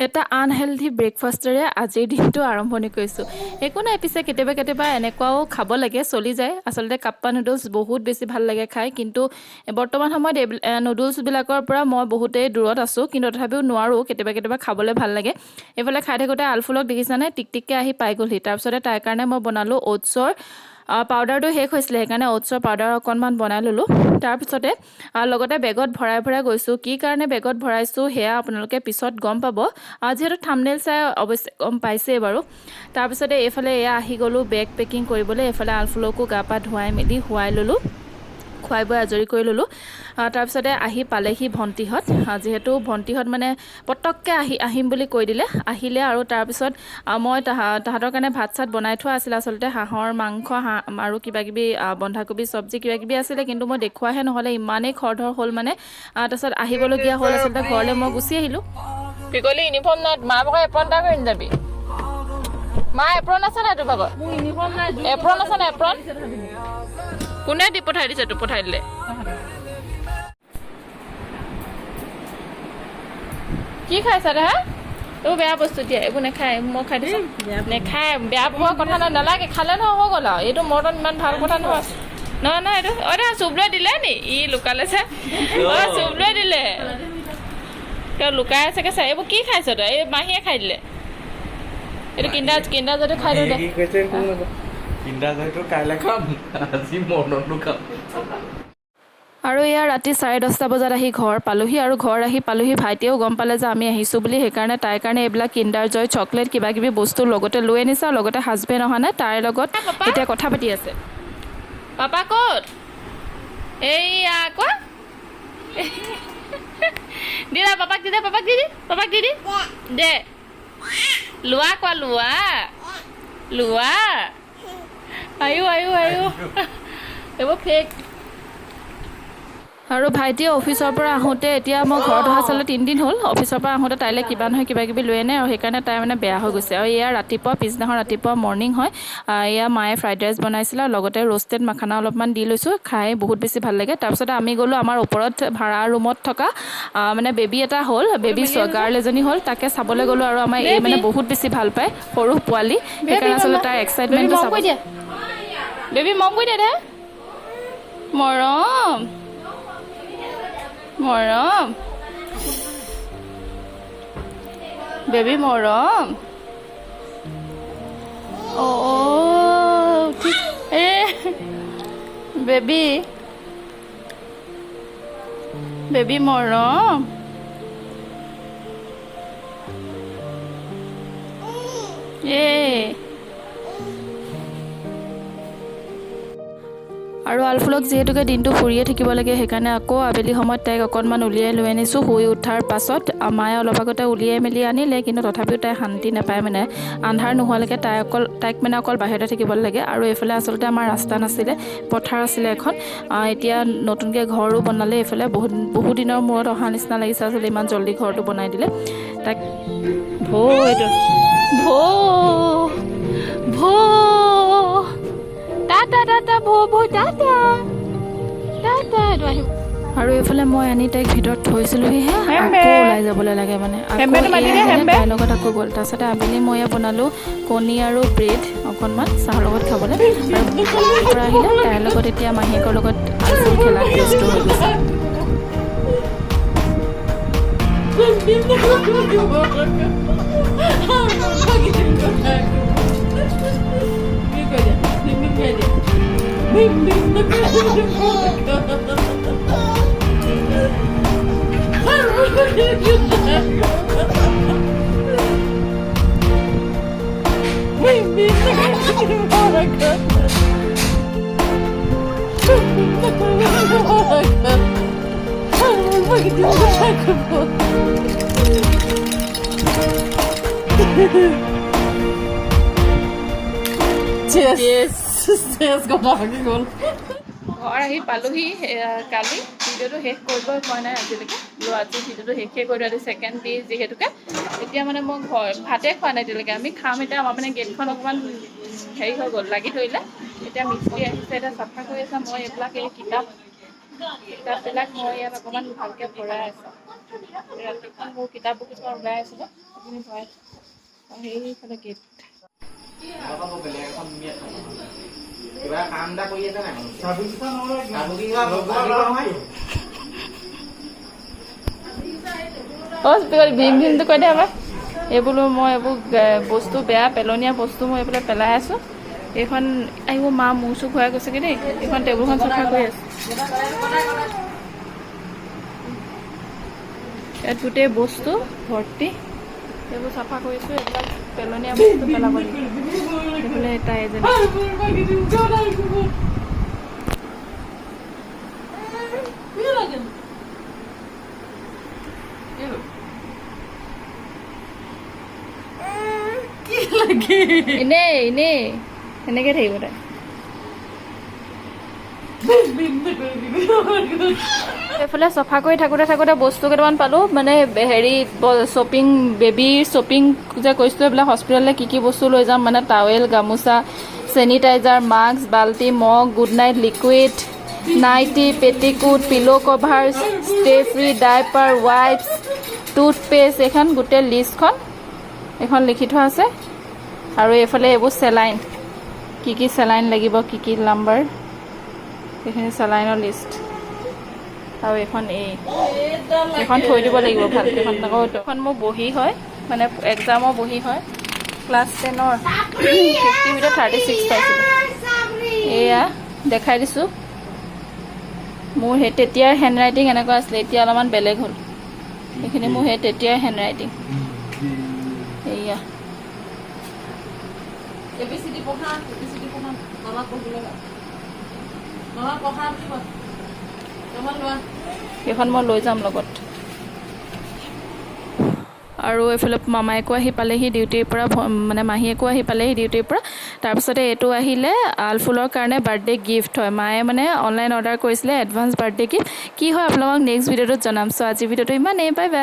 এটা আনহেলথি ব্ৰেকফাষ্টেৰে আজিৰ দিনটো আৰম্ভণি কৰিছোঁ। একো নাই, পিছে কেতিয়াবা এনেকুৱাও খাব লাগে, চলি যায়। আচলতে কাপ্পা নুডলছ বহুত বেছি ভাল লাগে খাই, কিন্তু বৰ্তমান সময়ত নুডলছবিলাকৰ পৰা মই বহুতেই দূৰত আছোঁ, কিন্তু তথাপিও নোৱাৰোঁ, কেতিয়াবা খাবলৈ ভাল লাগে। এইফালে খাই থাকোঁতে আলফুলক দেখিছানে, টিকটিককৈ আহি পাই গ'লহি। তাৰপিছতে তাইৰ কাৰণে মই বনালোঁ অ'টছৰ পাউডাৰটো শেষ হৈছিলে, সেইকাৰণে অ'টছৰ পাউডাৰ অকণমান বনাই ল'লোঁ। তাৰপিছতে লগতে বেগত ভৰাই গৈছোঁ। কি কাৰণে বেগত ভৰাইছোঁ সেয়া আপোনালোকে পিছত গম পাব, যিহেতু থাম্বনেইল চাই অৱশ্যে গম পাইছেই বাৰু। তাৰপিছতে এইফালে এয়া আহি গ'লোঁ বেগ পেকিং কৰিবলৈ। এইফালে আলফুলকো গা পা ধুৱাই মেলি শুৱাই ল'লোঁ, খুৱাই বোৱাই আজৰি কৰি ল'লোঁ। তাৰপিছতে আহি পালেহি ভণ্টিহঁত, যিহেতু ভণ্টিহঁত মানে পটককৈ আহিম বুলি কৈ দিলে, আহিলে। আৰু তাৰপিছত মই তাহাঁতৰ কাৰণে ভাত চাত বনাই থোৱা আছিলে, আচলতে হাঁহৰ মাংস, হাঁহ আৰু কিবাকিবি বন্ধাকবি চব্জি কিবাকিবি আছিলে, কিন্তু মই দেখুৱাহে নহ'লে, ইমানেই খৰধৰ হ'ল মানে। তাৰপিছত আহিবলগীয়া হ'ল, আচলতে ঘৰলৈ মই গুচি আহিলোঁ। পিকলি ইউনিফৰ্ম নাই, মা ভাগৰ এপ্ৰন এটা কৰি যাবি। মা এপ্ৰন আছে নাই তোৰ ভাগৰ? এপ্ৰন আছে নাই? এপ্ৰন কোনে দি পঠাই দিছে? তোক পঠাই দিলে। কি খাইছা দে? এইবোৰ বেয়া বস্তু দিয়া, এইবোৰ নাখায়। মই খাই দিছোঁ, নেখায়। বেয়া পোৱা কথা নালাগে, খালে নহয় হৈ গ'ল আৰু। এইটো মৰ্টন ইমান ভাল কথা নহয়। নহয় এইটো চুপ লৈ দিলে নি? ই লুকালে যে, চুপ লৈ দিলে। তেওঁ লুকাই আছেগে চাই। এইবোৰ কি খাইছ তই? এই মাহীয়ে খাই দিলে। এইটো কিণ্ডাৰ যদি খাই দিওঁ দে। আৰু এয়া ৰাতি 10:30 বজাত আহি ঘৰ পালোহি। আৰু ঘৰ আহি পালোহি, ভাইটিয়েও গম পালে যে আমি আহিছোঁ বুলি, সেইকাৰণে তাইৰ কাৰণে এইবিলাক কিণ্ডাৰ জয়, চকলেট কিবাকিবি বস্তু লগতে লৈ আনিছে। আৰু লগতে হাজবেণ্ড অহা নাই, তাইৰ লগত এতিয়া কথা পাতি আছে। পাপা ক'ত? এইয়া কোৱা দি দে পাপাক, দি দে পাপাক, পাপাক দি দে। লোৱা কোৱা, লোৱা। আয়ো এইবোৰ ফেক। আৰু ভাইটিয়ে অফিচৰ পৰা আহোঁতে, এতিয়া মই ঘৰত অহা আচলতে 3 দিন হ'ল, অফিচৰ পৰা আহোঁতে তাইলৈ কিবা নহয় কিবাকিবি লৈ আনে, আৰু সেইকাৰণে তাই মানে বেয়া হৈ গৈছে। আৰু এয়া পিছদিনাখন ৰাতিপুৱা মৰ্ণিং হয়। এয়া মায়ে ফ্ৰাইড ৰাইচ বনাইছিলে, আৰু লগতে ৰ'ষ্টেড মাখানা অলপমান দি লৈছোঁ, খাই বহুত বেছি ভাল লাগে। তাৰপিছতে আমি গ'লোঁ আমাৰ ওপৰত ভাড়া ৰুমত থকা মানে বেবী এটা হ'ল, বেবী গাৰ্ল এজনী হ'ল, তাকে চাবলৈ গ'লোঁ। আৰু আমাৰ এই মানে বহুত বেছি ভাল পায়, সৰু পোৱালি, সেইকাৰণে আচলতে তাৰ এক্সাইটমেণ্টটো চাব। বেবী মম কৰি দে, মৰম বেবী মৰম। বেবী মৰম। আৰু আলফুলক যিহেতুকে দিনটো ফুৰিয়ে থাকিব লাগে, সেইকাৰণে আকৌ আবেলি সময়ত তাইক অকণমান উলিয়াই লৈ আনিছোঁ। শুই উঠাৰ পাছত মায়ে অলপ আগতে উলিয়াই মেলি আনিলে, কিন্তু তথাপিও তাই শান্তি নাপায় মানে। আন্ধাৰ নোহোৱালৈকে তাইক মানে অকল বাহিৰতে থাকিব লাগে। আৰু এইফালে আচলতে আমাৰ ৰাস্তা নাছিলে, পথাৰ আছিলে এখন। এতিয়া নতুনকৈ ঘৰো বনালে এইফালে। বহু দিনৰ মূৰত অহা নিচিনা লাগিছে আচলতে, ইমান জল্দি ঘৰটো বনাই দিলে। তাইক এইটো আৰু এইফালে মই আনি তাইক ভিতৰত থৈছিলোঁহিহে, আকৌ ওলাই যাবলৈ লাগে মানে। তাইৰ লগত আকৌ গ'ল। তাৰপিছতে আবেলি মই বনালোঁ কণী আৰু ব্ৰেড অকণমান চাহৰ লগত খাবলৈ। আৰু পৰা আহিলে, তাইৰ লগত এতিয়া মাহীয়েকৰ লগত আলফুল খেলাত ব্যস্ত হৈ গৈছে। ঘৰ আহি পালোহি কালি। ভিডিঅ'টো শেষ কৰিবই পৰা নাই আজিলৈকে। আজি ভিডিঅ'টো শেষে কৰি দিওঁ, আজি ছেকেণ্ড ডে যিহেতুকে। এতিয়া মানে মই ভাতে খোৱা নাই এতিয়ালৈকে। আমি খাম এতিয়া। আমাৰ মানে গেটখন অকণমান হেৰি হৈ গ'ল, লাগি ধৰিলে। এতিয়া মিস্ত্ৰী আহিছে, এতিয়া চাফা কৰি আছে। মই এইবিলাক কিতাপবিলাক মই ইয়াত অকণমান ভালকৈ ভৰাই আছোঁ। ৰাতিখন মোৰ কিতাপবোৰ কিছুমান ওলাই আছিলে সেইখিনি ভৰাই সেইফালে গেট কিবা কাম এটা কৰি আছে নাই ভীম ভীমটো কৈ দে আমাৰ এইবোৰ মই এইবোৰ বস্তু বেয়া পেলনীয়া বস্তু মই এইফালে পেলাই আছোঁ এইখন আহিব মা মূৰ চুৰ ঘূৰাই গৈছেগৈ দেই এইখন টেবুলখন চাফা কৰি আছোঁ ইয়াত গোটেই বস্তু ভৰ্তি এইবোৰ চাফা কৰিছোঁ এইবিলাক পেলনীয়া বস্তু পেলাব লাগিব এইফালে তাই এজনী এনেই এনেই এনেকৈ থাকিব তাই এইফালে চফা কৰি থাকোঁতে বস্তু কেইটামান পালোঁ মানে হেৰি শ্বপিং বেবীৰ শ্বপিং যে কৈছিলোঁ এইবিলাক হস্পিটেললৈ কি বস্তু লৈ যাম মানে টাৱেল গামোচা চেনিটাইজাৰ মাস্ক বাল্টি mug good night liquid nightie petticoat pillow cover Stayfree diaper wipes toothpaste এইখন গোটেই লিষ্টখন এইখন লিখি থোৱা আছে আৰু এইফালে এইবোৰ চেলাইন কি চেলাইন লাগিব কি নাম্বাৰ এইখিনি চেলাইনৰ লিষ্ট আৰু এইখন থৈ দিব লাগিব ভালকৈ আকৌ এইখন মোৰ বহি হয় মানে এক্সামৰ বহি হয় ক্লাছ 10ৰ 50 ভিতৰত 36 পাইছিলোঁ এয়া দেখাই দিছোঁ মোৰ সেই তেতিয়াৰ হেণ্ড ৰাইটিং এনেকুৱা আছিলে এতিয়া অলপমান বেলেগ হ'ল এইখিনি মোৰ সেই তেতিয়াৰ হেণ্ড ৰাইটিং এয়া ABCD পঢ়া মামা পঢ়িলে মামা পঢ়া সেইখন মই লৈ যাম লগত আৰু এইফালে মামায়েকো আহি পালেহি ডিউটিৰ পৰা মানে মাহীয়েকো আহি পালেহি ডিউটিৰ পৰা তাৰপিছতে এইটো আহিলে আলফুলৰ কাৰণে বাৰ্থডে গিফ্ট হয় মায়ে মানে অনলাইন অৰ্ডাৰ কৰিছিলে এডভান্স বাৰ্থডে গিফ্ট কি হয় আপোনালোকক নেক্সট ভিডিঅ'টোত জনাম চ' আজি ভিডিঅ'টো ইমানেই বাই বাই